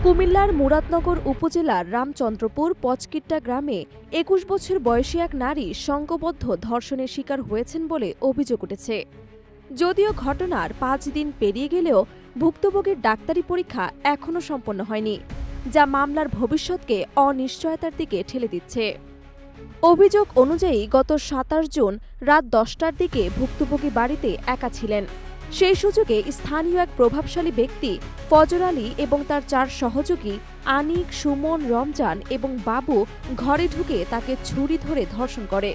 কুমিল্লার মুরাদনগর উপজেলার রামচন্দ্রপুর পচকিট্টা গ্রামে ২১ বছর বয়সী এক নারী সংঘবদ্ধ ধর্ষণের শিকার হয়েছেন বলে অভিযোগ উঠেছে। যদিও ঘটনার ৫ দিন পেরিয়ে গেলেও ভুক্তভোগীর ডাক্তারি পরীক্ষা এখনও সম্পন্ন হয়নি, যা মামলার ভবিষ্যৎকে অনিশ্চয়তার দিকে ঠেলে দিচ্ছে। অভিযোগ অনুযায়ী গত ২৭ জুন রাত ১০টার দিকে ভুক্তভোগী বাড়িতে একা ছিলেন। সেই সুযোগে স্থানীয় এক প্রভাবশালী ব্যক্তি ফজর আলী এবং তার ৪ সহযোগী আনিক, সুমন, রমজান এবং বাবু ঘরে ঢুকে তাকে ছুরি ধরে ধর্ষণ করে।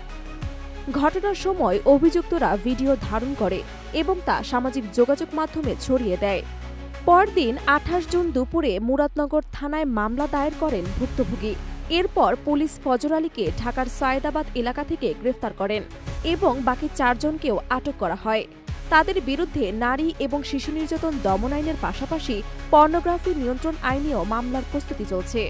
ঘটনার সময় অভিযুক্তরা ভিডিও ধারণ করে এবং তা সামাজিক যোগাযোগ মাধ্যমে ছড়িয়ে দেয়। পরদিন ২৮ জুন দুপুরে মুরাদনগর থানায় মামলা দায়ের করেন ভুক্তভোগী। এরপর পুলিশ ফজর আলীকে ঢাকার সয়েদাবাদ এলাকা থেকে গ্রেফতার করেন এবং বাকি ৪ জনকেও আটক করা হয়। তাদের বিরুদ্ধে নারী এবং শিশু নির্যাতন দমন আইনের পাশাপাশি পর্নোগ্রাফি নিয়ন্ত্রণ আইনেও মামলার প্রস্তুতি চলছে।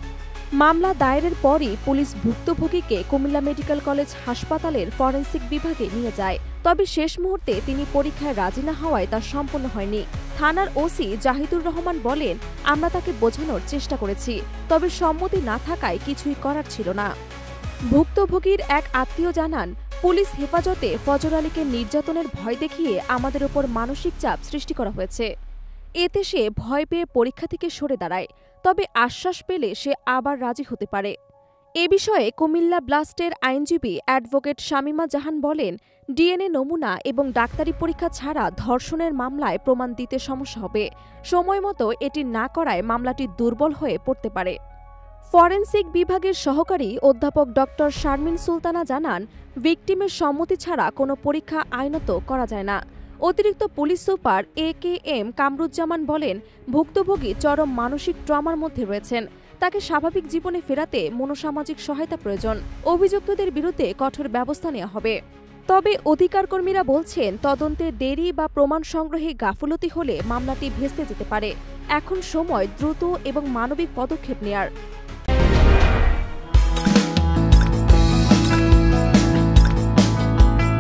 মামলা দায়েরের পরই পুলিশ ভুক্তভোগীকে কুমিল্লা মেডিকেল কলেজ হাসপাতালের ফরেনসিক বিভাগে নিয়ে যায়। তবে শেষ মুহূর্তে তিনি পরীক্ষায় রাজি না হওয়ায় তা সম্পন্ন হয়নি। থানার ওসি জাহিদুর রহমান বলেন, আমরা তাকে বোঝানোর চেষ্টা করেছি, তবে সম্মতি না থাকায় কিছুই করার ছিল না। ভুক্তভোগীর এক আত্মীয় জানান, পুলিশ হেফাজতে ফজর আলীকে নির্যাতনের ভয় দেখিয়ে আমাদের ওপর মানসিক চাপ সৃষ্টি করা হয়েছে। এতে সে ভয় পেয়ে পরীক্ষা থেকে সরে দাঁড়ায়, তবে আশ্বাস পেলে সে আবার রাজি হতে পারে। এ বিষয়ে কুমিল্লা ব্লাস্টের আইনজীবী অ্যাডভোকেট শামীমা জাহান বলেন, ডিএনএ নমুনা এবং ডাক্তারি পরীক্ষা ছাড়া ধর্ষণের মামলায় প্রমাণ দিতে সমস্যা হবে। সময়মতো এটি না করায় মামলাটি দুর্বল হয়ে পড়তে পারে। ফরেনসিক বিভাগের সহকারী অধ্যাপক ডক্টর শারমিন সুলতানা জানান, ভিকটিমের সম্মতি ছাড়া কোনো পরীক্ষা আইনত করা যায় না। অতিরিক্ত পুলিশ সুপার AKM কামরুজ্জামান বলেন, ভুক্তভোগী চরম মানসিক ট্রমার মধ্যে রয়েছেন। তাকে স্বাভাবিক জীবনে ফেরাতে মনোসামাজিক সহায়তা প্রয়োজন। অভিযুক্তদের বিরুদ্ধে কঠোর ব্যবস্থা নেওয়া হবে। তবে অধিকারকর্মীরা বলছেন, তদন্তে দেরি বা প্রমাণ সংগ্রহে গাফুলতি হলে মামলাটি ভেস্তে যেতে পারে। এখন সময় দ্রুত এবং মানবিক পদক্ষেপ নেয়ার।